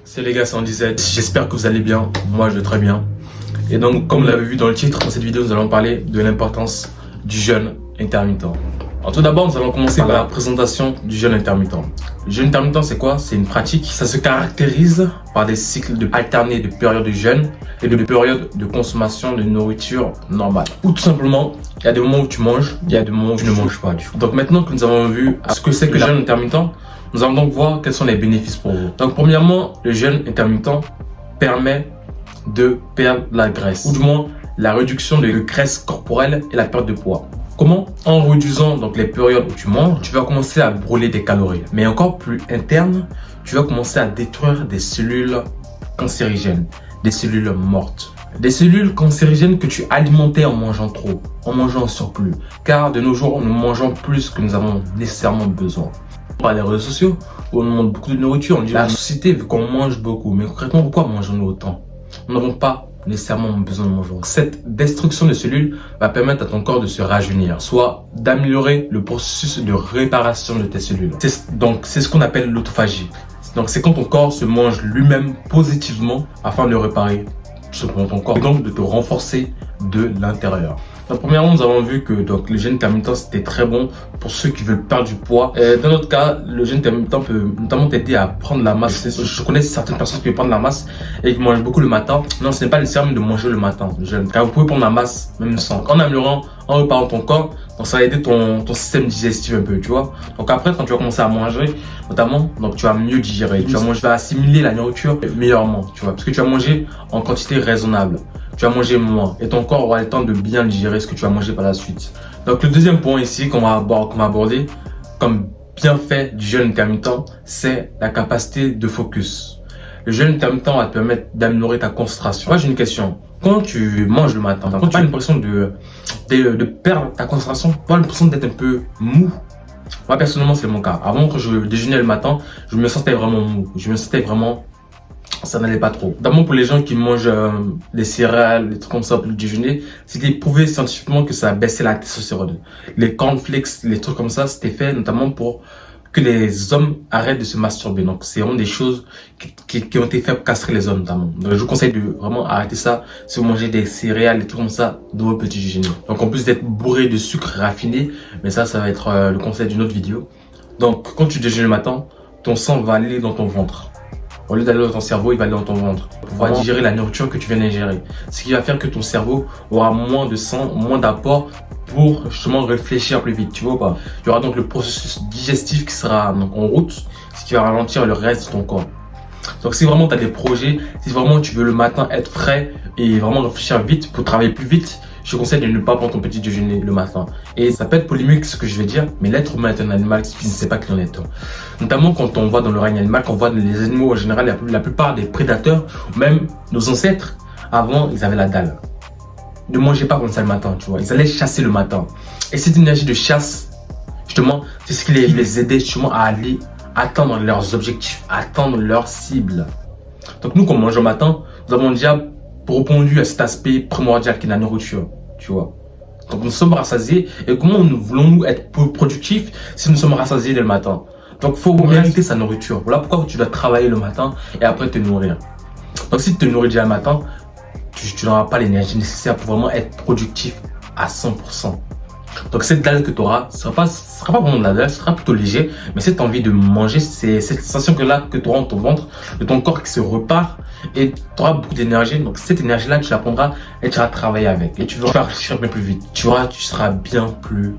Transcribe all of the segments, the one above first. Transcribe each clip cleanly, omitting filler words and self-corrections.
C'est les gars, c'est Andy Z. J'espère que vous allez bien. Moi, je vais très bien. Et donc, comme vous l'avez vu dans le titre, dans cette vidéo, nous allons parler de l'importance du jeûne intermittent. Alors, tout d'abord, nous allons commencer par la présentation du jeûne intermittent. Le jeûne intermittent, c'est quoi? C'est une pratique. Ça se caractérise par des cycles alternés de périodes de jeûne et de périodes de consommation de nourriture normale. Ou tout simplement, il y a des moments où tu manges, il y a des moments où tu ne manges pas. Donc, maintenant que nous avons vu ce que c'est que le jeûne intermittent, nous allons donc voir quels sont les bénéfices pour vous. Donc, premièrement, le jeûne intermittent permet de perdre la graisse, ou du moins la réduction de graisse corporelle et la perte de poids. Comment? En réduisant donc les périodes où tu manges, tu vas commencer à brûler des calories. Mais encore plus interne, tu vas commencer à détruire des cellules cancérigènes, des cellules mortes. Des cellules cancérigènes que tu alimentais en mangeant trop, en mangeant en surplus. Car de nos jours, nous mangeons plus que nous avons nécessairement besoin. Par les réseaux sociaux, où on nous montre beaucoup de nourriture, on dit la société veut qu'on mange beaucoup. Mais concrètement, pourquoi mangeons-nous autant? Nous n'avons pas nécessairement besoin de manger. Cette destruction de cellules va permettre à ton corps de se rajeunir, soit d'améliorer le processus de réparation de tes cellules. Donc, c'est ce qu'on appelle l'autophagie. Donc, c'est quand ton corps se mange lui-même positivement afin de réparer tout simplement ton corps et donc de te renforcer de l'intérieur. Donc, premièrement, nous avons vu que donc, le jeûne intermittent c'était très bon pour ceux qui veulent perdre du poids. Dans notre cas, le jeûne intermittent peut notamment t'aider à prendre la masse. Je connais certaines personnes qui veulent prendre la masse et qui mangent beaucoup le matin. Non, ce n'est pas nécessairement de manger le matin, le jeûne. Car vous pouvez prendre la masse même sans. En améliorant, en réparant ton corps, donc ça va aider ton système digestif un peu, tu vois. Donc après, quand tu vas commencer à manger, notamment, donc tu vas mieux digérer. Tu vas assimiler la nourriture meilleurement, tu vois, parce que tu vas manger en quantité raisonnable. Tu vas manger moins et ton corps aura le temps de bien digérer ce que tu vas manger par la suite. Donc le deuxième point ici qu'on va aborder comme bienfait du jeûne intermittent, c'est la capacité de focus. Le jeûne intermittent va te permettre d'améliorer ta concentration. Moi j'ai une question. Quand tu manges le matin, quand tu as l'impression de perdre ta concentration, tu as l'impression d'être un peu mou. Moi personnellement c'est mon cas. Avant que je déjeunais le matin, je me sentais vraiment mou. Je me sentais vraiment... ça n'allait pas trop. D'abord pour les gens qui mangent des céréales, des trucs comme ça pour le déjeuner, c'était prouvé scientifiquement que ça baissait la testostérone. Les cornflakes, les trucs comme ça, c'était fait notamment pour que les hommes arrêtent de se masturber. Donc c'est vraiment des choses qui ont été faites pour castrer les hommes notamment. Donc je vous conseille de vraiment arrêter ça si vous mangez des céréales, des trucs comme ça dans vos petits déjeuners. Donc en plus d'être bourré de sucre raffiné, mais ça va être le conseil d'une autre vidéo. Donc quand tu déjeunes le matin, ton sang va aller dans ton ventre. Au lieu d'aller dans ton cerveau, il va aller dans ton ventre pour pouvoir digérer la nourriture que tu viens d'ingérer. Ce qui va faire que ton cerveau aura moins de sang, moins d'apport pour justement réfléchir plus vite, tu vois ou pas? Il y aura donc le processus digestif qui sera donc en route, ce qui va ralentir le reste de ton corps. Donc si vraiment tu as des projets, si vraiment tu veux le matin être frais et vraiment réfléchir vite pour travailler plus vite, je te conseille de ne pas prendre ton petit déjeuner le matin. Et ça peut être polémique ce que je vais dire, mais l'être humain est un animal qui ne sait pas qu'il en est un. Notamment quand on voit dans le règne animal, quand on voit les animaux en général, la plupart des prédateurs, même nos ancêtres, avant ils avaient la dalle. Ne mangez pas comme ça le matin, tu vois. Ils allaient chasser le matin. Et cette énergie de chasse, justement, c'est ce qui les aidait justement à aller atteindre leurs objectifs, atteindre leurs cibles. Donc nous, quand on mange au matin, nous avons déjà répondu à cet aspect primordial qui est la nourriture, tu vois. Donc nous sommes rassasiés et comment voulons-nous être productifs si nous sommes rassasiés dès le matin? Donc il faut mériter sa nourriture. Voilà pourquoi tu dois travailler le matin et après te nourrir. Donc si tu te nourris déjà le matin, tu n'auras pas l'énergie nécessaire pour vraiment être productif à 100%. Donc cette dalle que tu auras, ce sera pas vraiment de la dalle, ce sera plutôt léger, mais cette envie de manger, c'est cette sensation que là que tu auras dans ton ventre, de ton corps qui se repart et tu auras beaucoup d'énergie. Donc cette énergie là, tu la prendras et tu vas travailler avec et tu vas réfléchir bien plus vite. Tu seras bien plus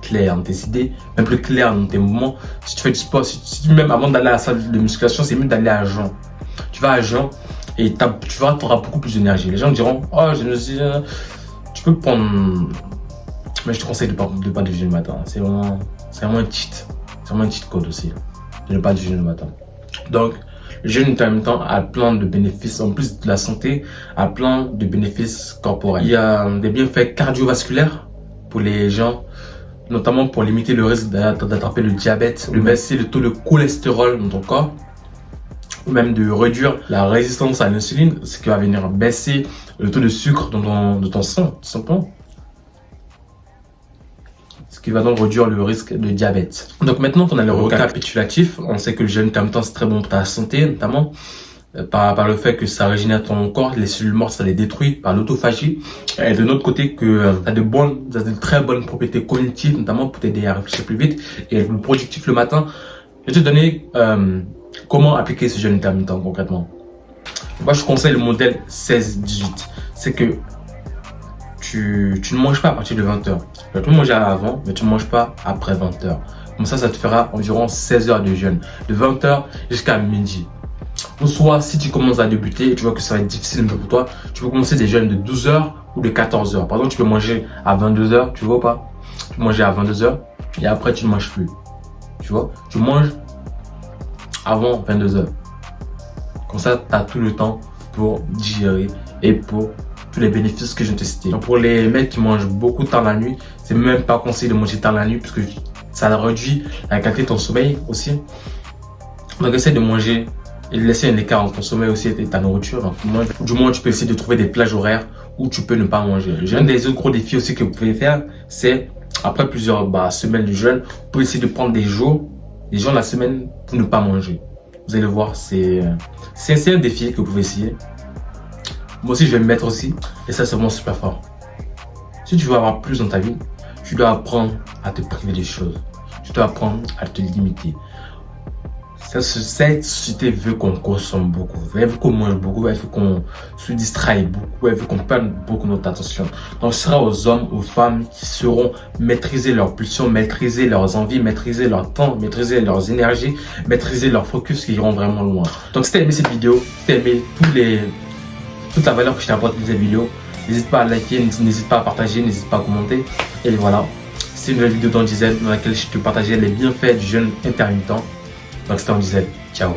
clair dans tes idées, bien plus clair dans tes mouvements. Si tu fais du sport, si même avant d'aller à la salle de musculation, c'est mieux d'aller à jeun. Tu vas à jeun et tu auras beaucoup plus d'énergie. Les gens diront, oh tu peux prendre... Mais je te conseille de pas déjeuner le matin. C'est vraiment un cheat. C'est vraiment un cheat code aussi. De ne pas déjeuner le matin. Donc, le jeûne intermittent a plein de bénéfices. En plus de la santé, a plein de bénéfices corporels. Il y a des bienfaits cardiovasculaires pour les gens, notamment pour limiter le risque d'attraper le diabète, de baisser le taux de cholestérol dans ton corps, ou même de réduire la résistance à l'insuline, ce qui va venir baisser le taux de sucre dans ton sang, tout simplement. Ce qui va donc réduire le risque de diabète. Donc maintenant qu'on a le récapitulatif, on sait que le jeûne intermittent c'est très bon pour ta santé, notamment par le fait que ça régénère ton corps, les cellules mortes, ça les détruit par l'autophagie. Et de notre côté, que ça a de très bonnes propriétés cognitives, notamment pour t'aider à réfléchir plus vite et être plus productif le matin. Je vais te donner comment appliquer ce jeûne intermittent concrètement. Moi, je conseille le modèle 16-18. C'est que tu ne manges pas à partir de 20h. Tu peux manger avant, mais tu ne manges pas après 20h. Comme ça te fera environ 16 heures de jeûne, de 20h jusqu'à midi. Ou soit, si tu commences à débuter et tu vois que ça va être difficile un peu pour toi, tu peux commencer des jeûnes de 12h ou de 14h. Par exemple, tu peux manger à 22h, tu vois pas? Tu peux manger à 22h et après tu ne manges plus. Tu vois? Tu manges avant 22h. Comme ça, tu as tout le temps pour digérer et pour tous les bénéfices que je te cite. Donc pour les mecs qui mangent beaucoup tard la nuit, c'est même pas conseillé de manger tard la nuit parce que ça réduit la qualité de ton sommeil aussi. Donc essaie de manger et de laisser un écart entre ton sommeil aussi et ta nourriture. Donc du moins tu peux essayer de trouver des plages horaires où tu peux ne pas manger. Un des autres gros défis aussi que vous pouvez faire, c'est après plusieurs semaines de jeûne, vous pouvez essayer de prendre des jours de la semaine pour ne pas manger. Vous allez voir, c'est un défi que vous pouvez essayer. Moi aussi, je vais me mettre aussi. Et ça, c'est vraiment super fort. Si tu veux avoir plus dans ta vie, tu dois apprendre à te priver des choses. Tu dois apprendre à te limiter. Cette société veut qu'on consomme beaucoup. Elle veut qu'on mange beaucoup. Elle veut qu'on se distraille beaucoup. Elle veut qu'on perde beaucoup notre attention. Donc, ce sera aux hommes, aux femmes qui sauront maîtriser leurs pulsions, maîtriser leurs envies, maîtriser leur temps, maîtriser leurs énergies, maîtriser leur focus qui iront vraiment loin. Donc, si tu as aimé cette vidéo, si tu as aimé toute la valeur que je t'apporte dans cette vidéo, n'hésite pas à liker, n'hésite pas à partager, n'hésite pas à commenter. Et voilà, c'est une nouvelle vidéo dans Diesel dans laquelle je te partageais les bienfaits du jeûne intermittent. Donc c'était en Diesel. Ciao.